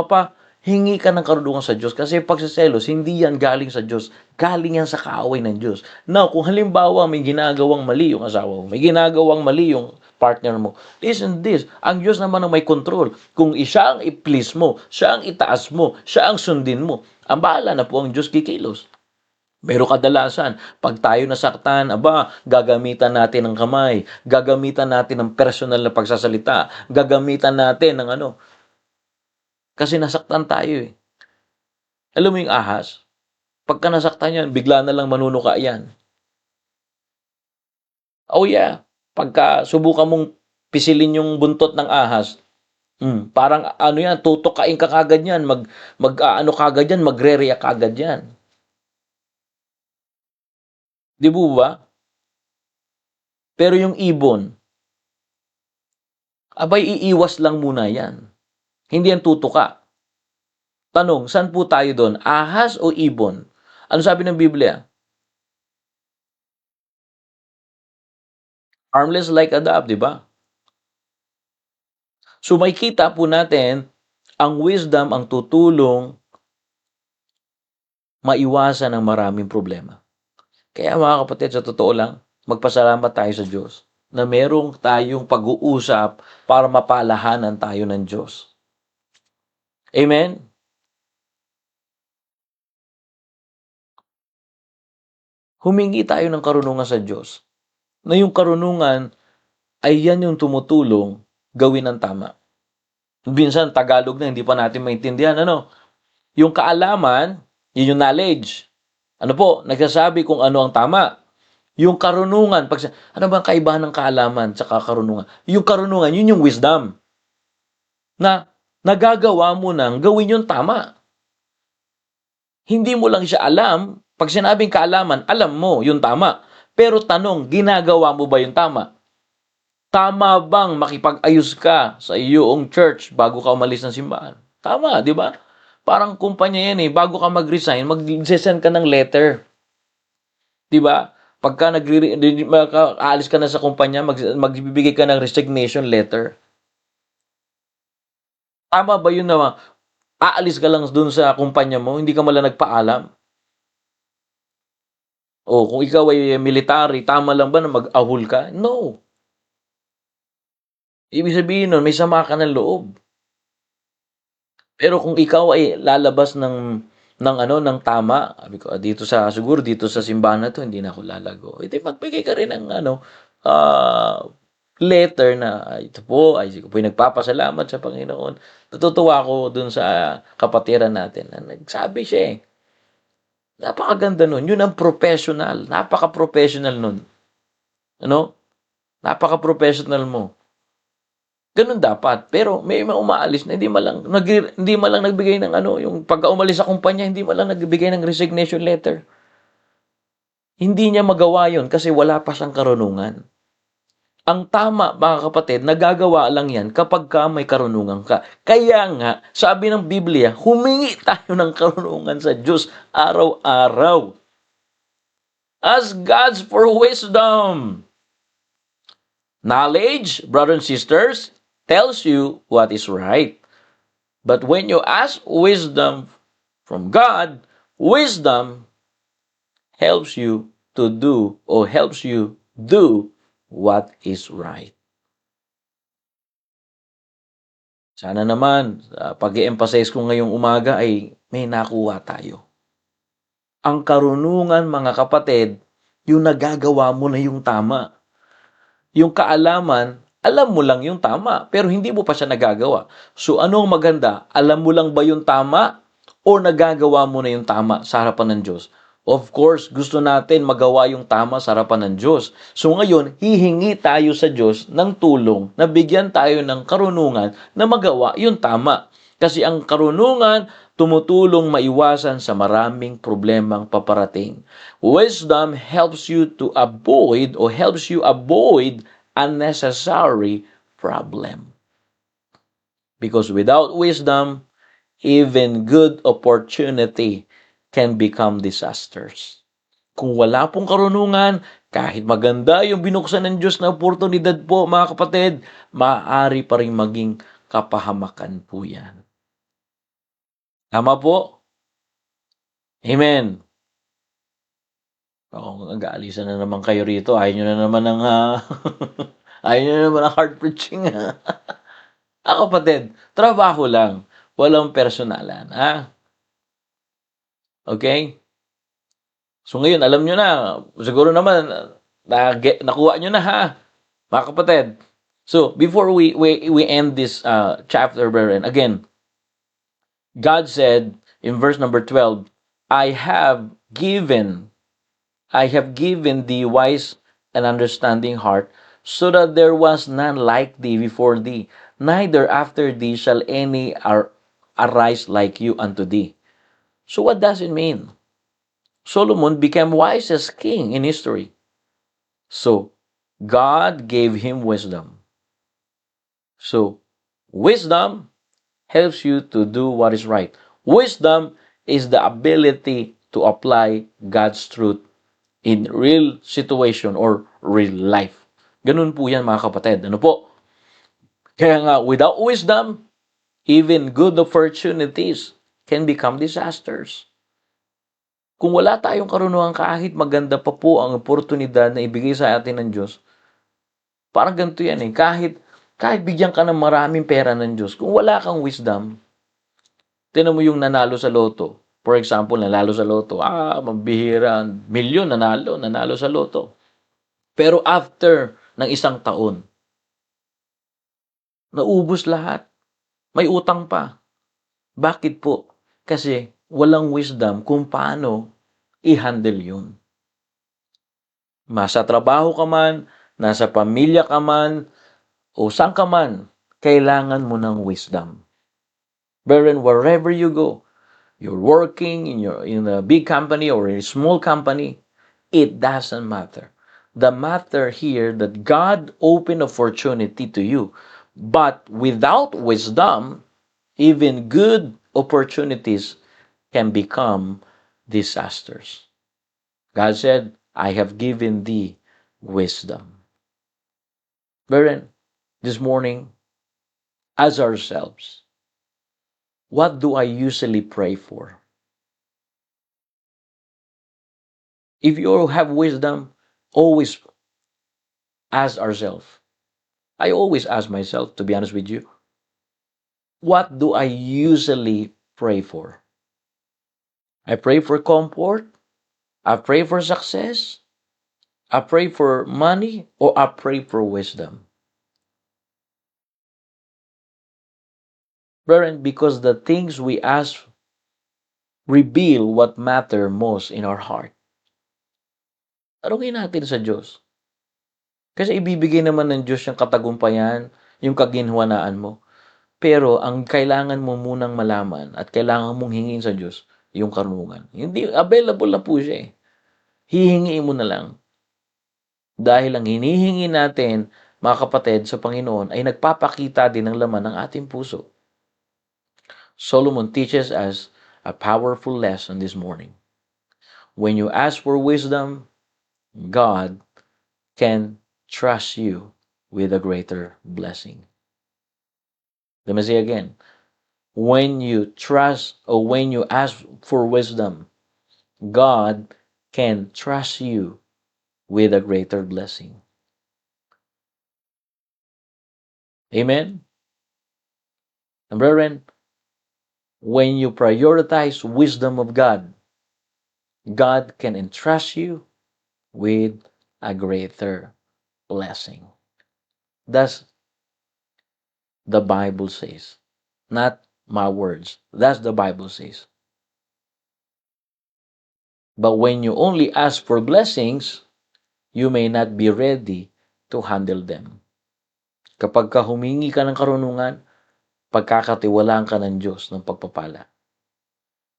pa, hingi ka ng karunungan sa Diyos. Kasi pagsiselos, hindi yan galing sa Diyos. Galing yan sa kaaway ng Diyos. Now, kung halimbawa may ginagawang mali yung asawa mo, may ginagawang mali yung partner mo, listen this, ang Diyos naman ang may control. Kung siya ang i-please mo, siya ang itaas mo, siya ang sundin mo, ang bahala na po ang Diyos kikilos. Pero kadalasan, pag tayo nasaktan, gagamitan natin ng kamay, gagamitan natin ng personal na pagsasalita, gagamitan natin ng ano. Kasi nasaktan tayo eh. Alam mo yung ahas? Pagka nasaktan yan, bigla na lang manunuka yan. Oh yeah, pagka subukan mong pisilin yung buntot ng ahas, parang ano yan, tutukain ka kagad yan, mag-ano kagad yan, magre-react kagad yan. Di ba? Pero yung ibon, iiwas lang muna yan. Hindi yan tutuka. Tanong, saan po tayo doon? Ahas o ibon? Ano sabi ng Biblia? Harmless like a dove, di ba? So may kita po natin, ang wisdom ang tutulong maiwasan ang maraming problema. Kaya mga kapatid, sa totoo lang, magpasalamat tayo sa Diyos na merong tayong pag-uusap para mapalahanan tayo ng Diyos. Amen? Humingi tayo ng karunungan sa Diyos. Na yung karunungan ay yan yung tumutulong gawin ang tama. Minsan, Tagalog na, hindi pa natin maintindihan. Yung kaalaman, yun yung knowledge. Nagsasabi kung ano ang tama. Yung karunungan, ano bang kaibahan ng kaalaman sa karunungan? Yung karunungan, yun yung wisdom. Na nagagawa mo nang gawin yung tama. Hindi mo lang siya alam. Pag sinabing kaalaman, alam mo yung tama. Pero tanong, ginagawa mo ba yung tama? Tama bang makipag-ayos ka sa iyong church bago ka umalis ng simbahan? Tama, di ba? Parang kumpanya yan eh. Bago ka mag-resign, mag-send ka ng letter. Di ba? Pagka aalis ka na sa kumpanya, magbibigay ka ng resignation letter. Tama ba yun na aalis ka lang dun sa kumpanya mo, hindi ka malang nagpaalam? O kung ikaw ay military, tama lang ba na mag-ahul ka? No. Ibig sabihin nun, may sama ka ng loob. Pero kung ikaw ay lalabas ng tama, sabi ko, dito sa simbahan na to, hindi na ako lalago. Ito, magbigay ka rin ng letter na, ito po, ay ko po nagpapasalamat sa Panginoon. Natutuwa ako dun sa kapatiran natin. Nagsabi siya eh. Napakaganda nun. Yun ang professional. Napaka-professional nun. Napaka-professional mo. Ganun dapat. Pero may mga umaalis na hindi malang nagbigay ng yung pagka umalis sa kumpanya, hindi malang nagbigay ng resignation letter. Hindi niya magawa yon kasi wala pa siyang karunungan. Ang tama, mga kapatid, nagagawa lang yan kapag may karunungan ka. Kaya nga, sabi ng Biblia, humingi tayo ng karunungan sa Diyos araw-araw. Ask God for wisdom. Knowledge, brothers and sisters, tells you what is right. But when you ask wisdom from God, wisdom helps you to do or helps you do what is right. Sana naman, pag-i-emphasize ko ngayong umaga ay may nakuha tayo. Ang karunungan, mga kapatid, yung nagagawa mo na yung tama. Yung kaalaman, alam mo lang yung tama, pero hindi mo pa siya nagagawa. So ano ang maganda? Alam mo lang ba yung tama? o nagagawa mo na yung tama sa harapan ng Diyos? Of course, gusto natin magawa yung tama sa harapan ng Diyos. So ngayon, hihingi tayo sa Diyos ng tulong na bigyan tayo ng karunungan na magawa yung tama. Kasi ang karunungan tumutulong maiwasan sa maraming problemang paparating. Wisdom helps you to avoid or helps you avoid unnecessary problem. Because without wisdom, even good opportunity can become disasters. Kung wala pong karunungan, kahit maganda yung binuksan ng Diyos na oportunidad po, mga kapatid, maaari pa rin maging kapahamakan po yan. Tama po? Amen. Nag-aalisan na naman kayo rito. Ayaw nyo na naman ng, ayaw nyo na naman ng hard preaching. Kapatid, trabaho lang. Walang personalan. Okay? So ngayon, alam nyo na, siguro naman, nakuha nyo na mga kapatid. So, before we end this chapter, brethren, again, God said in verse number 12, I have given thee wise and understanding heart, so that there was none like thee before thee, neither after thee shall any arise like you unto thee. So what does it mean? Solomon became wise as king in history. So, God gave him wisdom. So, wisdom helps you to do what is right. Wisdom is the ability to apply God's truth in real situation or real life. Ganun po yan, mga kapatid. Ano po? Kaya nga, without wisdom, even good opportunities can become disasters. Kung wala tayong karunungan, kahit maganda pa po ang oportunidad na ibigay sa atin ng Diyos, parang ganito yan kahit bigyan ka ng maraming pera ng Diyos, kung wala kang wisdom, tinan mo yung nanalo sa loto. For example, nanalo sa loto, mabihira, milyon nanalo sa loto. Pero after ng isang taon, naubos lahat. May utang pa. Bakit po? Kasi walang wisdom kung paano i-handle yun. Masa trabaho ka man, nasa pamilya ka man, o saan ka man, kailangan mo ng wisdom. Brethren, wherever you go, you're working in a big company or in a small company, it doesn't matter. The matter here that God opened opportunity to you. But without wisdom, even good opportunities can become disasters. God said, I have given thee wisdom. Brethren, this morning, as ourselves, what do I usually pray for? If you have wisdom, always ask ourselves. I always ask myself, to be honest with you, what do I usually pray for? I pray for comfort, I pray for success, I pray for money, or I pray for wisdom. Brethren, because the things we ask reveal what matter most in our heart. Tanungin natin sa Diyos. Kasi ibibigay naman ng Diyos yung katagumpayan, yung kaginhawanaan mo. Pero ang kailangan mo munang malaman at kailangan mong hingin sa Diyos, yung karunungan. Hindi, available na po siya eh. Hihingi mo na lang. Dahil ang hinihingi natin, mga kapatid, sa Panginoon ay nagpapakita din ng laman ng ating puso. Solomon teaches us a powerful lesson this morning. When you ask for wisdom, God can trust you with a greater blessing. Let me say again. When you trust or when you ask for wisdom, God can trust you with a greater blessing. Amen? And brethren, when you prioritize wisdom of God, God can entrust you with a greater blessing. That's the Bible says. Not my words. That's the Bible says. But when you only ask for blessings, you may not be ready to handle them. Kapag ka humingi ka ng karunungan, pagkakatiwalaan ka ng Diyos ng pagpapala.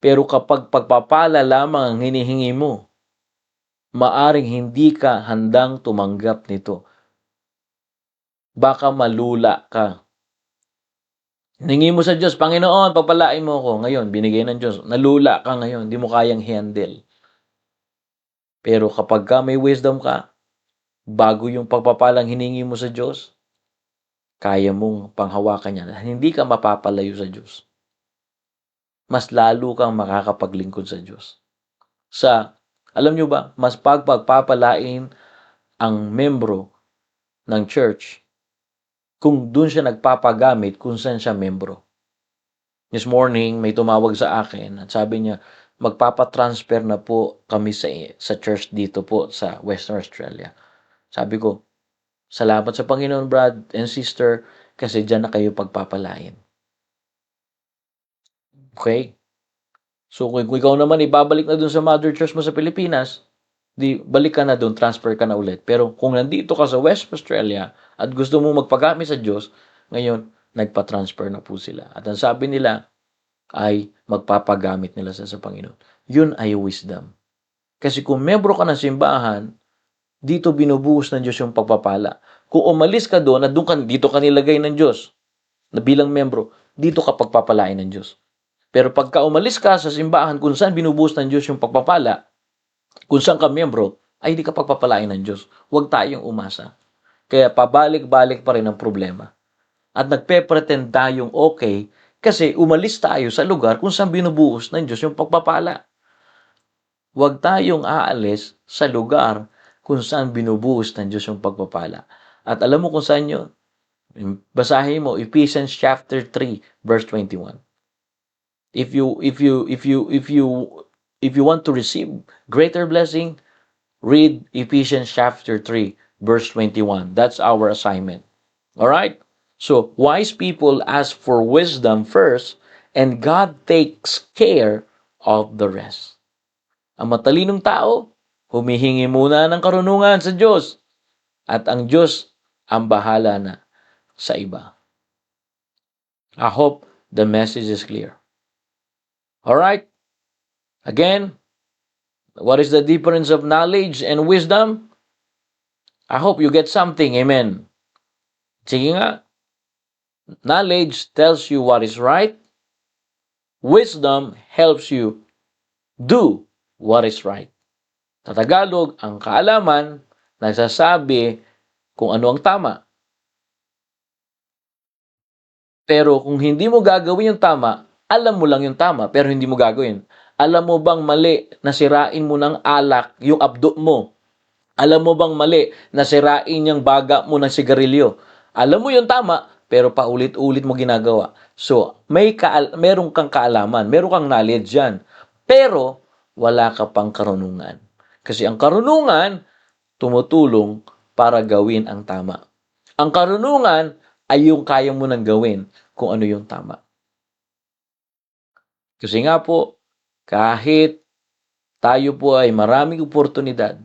Pero kapag pagpapala lamang ang hinihingi mo, maaring hindi ka handang tumanggap nito. Baka malula ka. Hiningi mo sa Diyos, Panginoon, pagpalain mo ako. Ngayon, binigay ng Diyos. Nalula ka ngayon, hindi mo kayang handle. Pero kapag ka may wisdom ka, bago yung pagpapalang hiningi mo sa Diyos, kaya mong panghawakan niya. Hindi ka mapapalayo sa Diyos. Mas lalo kang makakapaglingkod sa Diyos. Alam nyo ba, mas pagpapalain ang membro ng church kung doon siya nagpapagamit kung saan siya membro. This morning, may tumawag sa akin at sabi niya, magpapatransfer na po kami sa church dito po sa Western Australia. Sabi ko, salamat sa Panginoon, brad and sister, kasi dyan na kayo pagpapalain. Okay? So, kung ikaw naman ibabalik na dun sa mother church mo sa Pilipinas, di balik ka na dun, transfer ka na ulit. Pero kung nandito ka sa West Australia at gusto mo magpagamit sa Diyos, ngayon, nagpa-transfer na po sila. At ang sabi nila ay magpapagamit nila sa Panginoon. Yun ay wisdom. Kasi kung membro ka ng simbahan, dito binubuhos ng Diyos yung pagpapala. Kung umalis ka doon at dito ka nilagay ng Diyos na bilang membro, dito ka pagpapalain ng Diyos. Pero pagka umalis ka sa simbahan kung saan binubuhos ng Diyos yung pagpapala, kung saan ka membro, ay hindi ka pagpapalain ng Diyos. Huwag tayong umasa. Kaya pabalik-balik pa rin ang problema. At nagpe-pretend tayong okay kasi umalis tayo sa lugar kung saan binubuhos ng Diyos yung pagpapala. Huwag tayong aalis sa lugar kung saan binubuhos ng Diyos yung pagpapala. At alam mo kung saan yun? Basahin mo Ephesians chapter 3 verse 21. If you want to receive greater blessing, read Ephesians chapter 3 verse 21. That's our assignment. All right? So, wise people ask for wisdom first, and God takes care of the rest. Ang matalinong tao, humihingi muna ng karunungan sa Diyos, at ang Diyos ang bahala na sa iba. I hope the message is clear. All right? Again, what is the difference of knowledge and wisdom? I hope you get something. Amen. Sige nga. Knowledge tells you what is right. Wisdom helps you do what is right. Sa Tagalog, ang kaalaman nagsasabi kung ano ang tama. Pero kung hindi mo gagawin yung tama, alam mo lang yung tama, pero hindi mo gagawin. Alam mo bang mali na sirain mo ng alak yung abdo mo? Alam mo bang mali na sirain yung baga mo ng sigarilyo? Alam mo yung tama, pero paulit-ulit mo ginagawa. So, meron kang kaalaman, meron kang knowledge yan. Pero, wala ka pang karunungan. Kasi ang karunungan, tumutulong para gawin ang tama. Ang karunungan ay yung kaya mo nang gawin kung ano yung tama. Kasi nga po, kahit tayo po ay maraming oportunidad,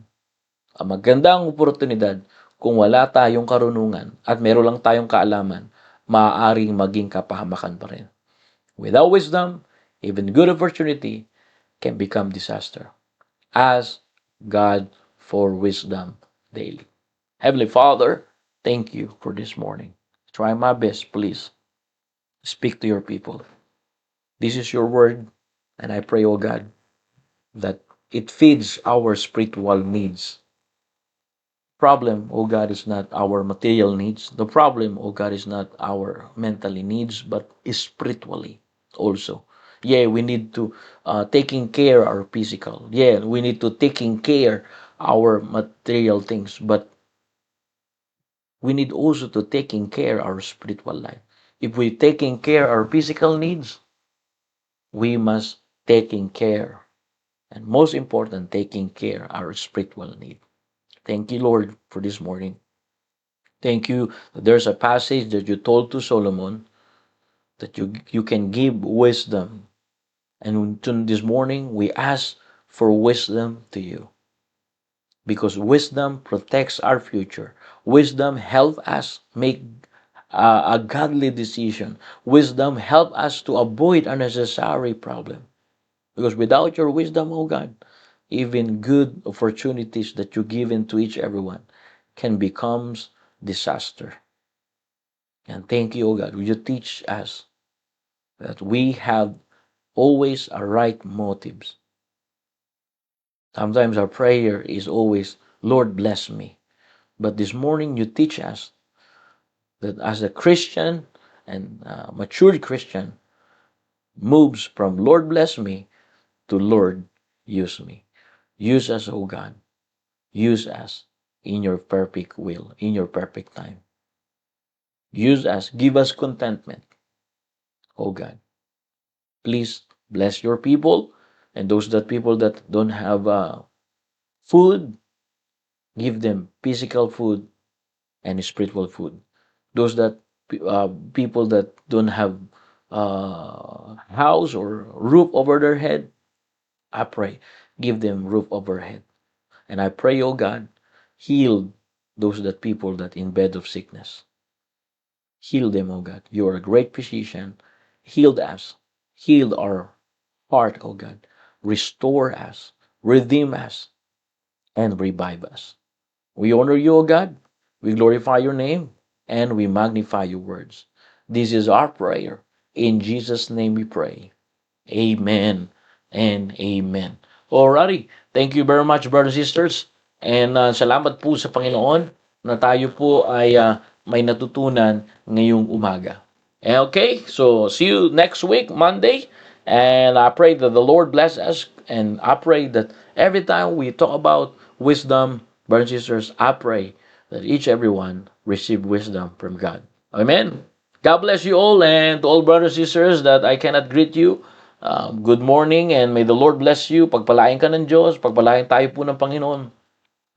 ang magandang oportunidad, kung wala tayong karunungan at meron lang tayong kaalaman, maaaring maging kapahamakan pa rin. Without wisdom, even good opportunity can become disaster. Ask God for wisdom daily. Heavenly Father, thank you for this morning. Try my best, please. Speak to your people. This is your word, and I pray, O God, that it feeds our spiritual needs. Problem, oh God, is not our material needs. The problem, oh God, is not our mentally needs, but is spiritually also. Yeah, we need to taking care our physical. Yeah, we need to taking care our material things, but we need also to taking care our spiritual life. If we taking care our physical needs, we must taking care, and most important, taking care our spiritual need. Thank you, Lord, for this morning. Thank you that there's a passage that you told to Solomon that you can give wisdom. And this morning we ask for wisdom to you. Because wisdom protects our future. Wisdom helps us make a godly decision. Wisdom helps us to avoid unnecessary problem. Because without your wisdom, oh God, even good opportunities that you given to each everyone can become disaster. And thank you, oh God, will you teach us that we have always a right motives. Sometimes our prayer is always, Lord, bless me. But this morning you teach us that as a Christian and matured Christian moves from Lord bless me to Lord use me. Use us, O God. Use us in your perfect will, in your perfect time. Use us. Give us contentment, O God. Please bless your people and those that people that don't have food, give them physical food and spiritual food. Those that people that don't have house or roof over their head, I pray, give them roof over head. And I pray, oh God, heal those that people that in bed of sickness. Heal them, oh God. You are a great physician. Heal us. Heal our heart, oh God. Restore us. Redeem us. And revive us. We honor you, O God. We glorify your name. And we magnify your words. This is our prayer. In Jesus' name we pray. Amen and amen. Alrighty. Thank you very much, brothers and sisters. And salamat po sa Panginoon na tayo po ay may natutunan ngayong umaga. Okay, so see you next week, Monday. And I pray that the Lord bless us. And I pray that every time we talk about wisdom, brothers and sisters, I pray that each everyone receive wisdom from God. Amen. God bless you all, and to all brothers and sisters that I cannot greet you, good morning, and may the Lord bless you. Pagpalain ka ng Diyos, pagpalain tayo po ng Panginoon.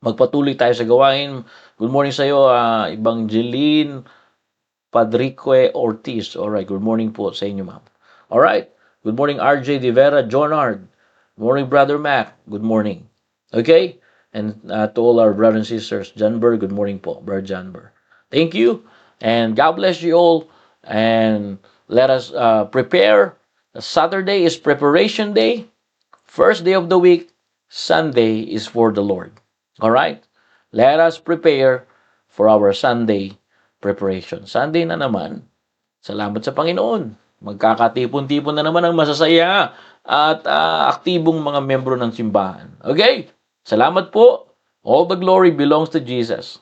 Magpatuloy tayo sa gawain. Good morning sa iyo, Evangeline Padrique Ortiz. Alright, good morning po sa inyo, ma'am. Alright, good morning, RJ De Vera, Jonard. Good morning, Brother Mac. Good morning. Okay? And to all our brothers and sisters, Janber, good morning po, Brother Janber. Thank you, and God bless you all. And let us prepare. Saturday is preparation day. First day of the week, Sunday is for the Lord. All right? Let us prepare for our Sunday preparation. Sunday na naman. Salamat sa Panginoon. Magkakatipon-tipon na naman ang masasaya at aktibong mga membro ng simbahan. Okay? Salamat po. All the glory belongs to Jesus.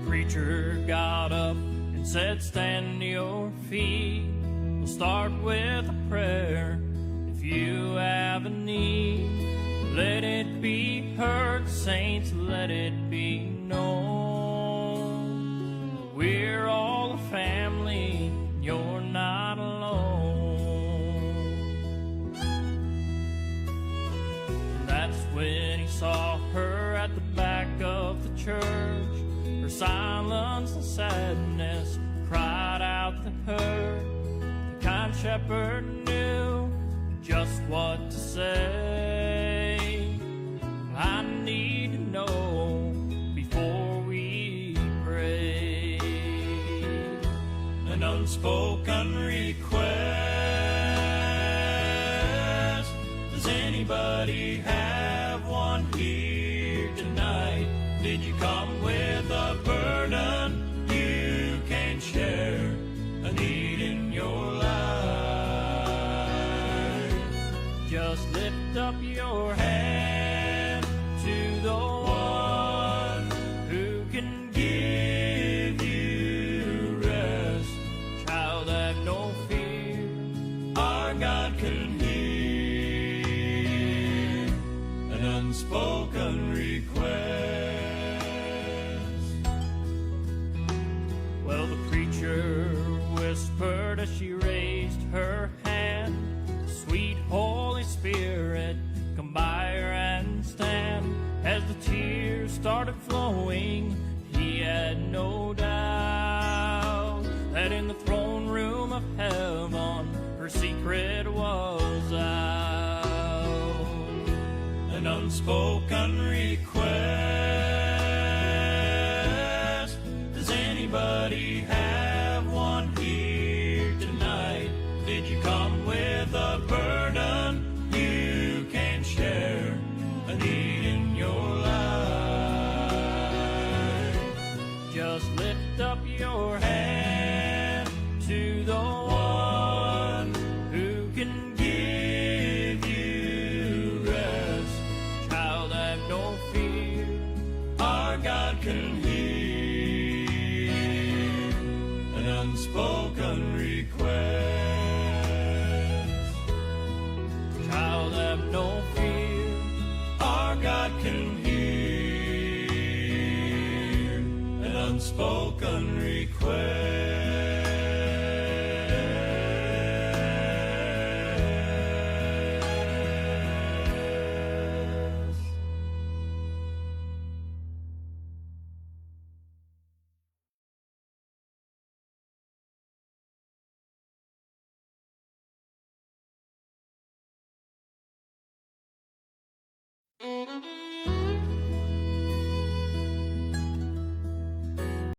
Preacher got up and said, stand to your feet. We'll start with a prayer. If you have a need, let it be heard, saints, let it be known. We're all a family, you're not alone. And that's when he saw her at the back of the church. Her silence and sadness cried out to her. The kind shepherd knew just what to say. I need to know before we pray. An unspoken request. Does anybody have one here tonight? Did you come with a burden you can share? A need in your life? Just lift up your hand to the one who can give you rest. Child, have no fear, Our God can hear an unspoken request. Well, the preacher whispered as she raised her hand, sweet Holy Spirit, come by her and stand. As the the tears started flowing, he had no doubt that in the throne room of heaven her secret was out. An unspoken request. Does anybody have one here tonight? Did you come with a burden you can share? A need in your life. Just lift up your hand to the one who can give you rest. Child, have no fear, our God can hear an unspoken request. Child, have no fear, our God can hear an unspoken request.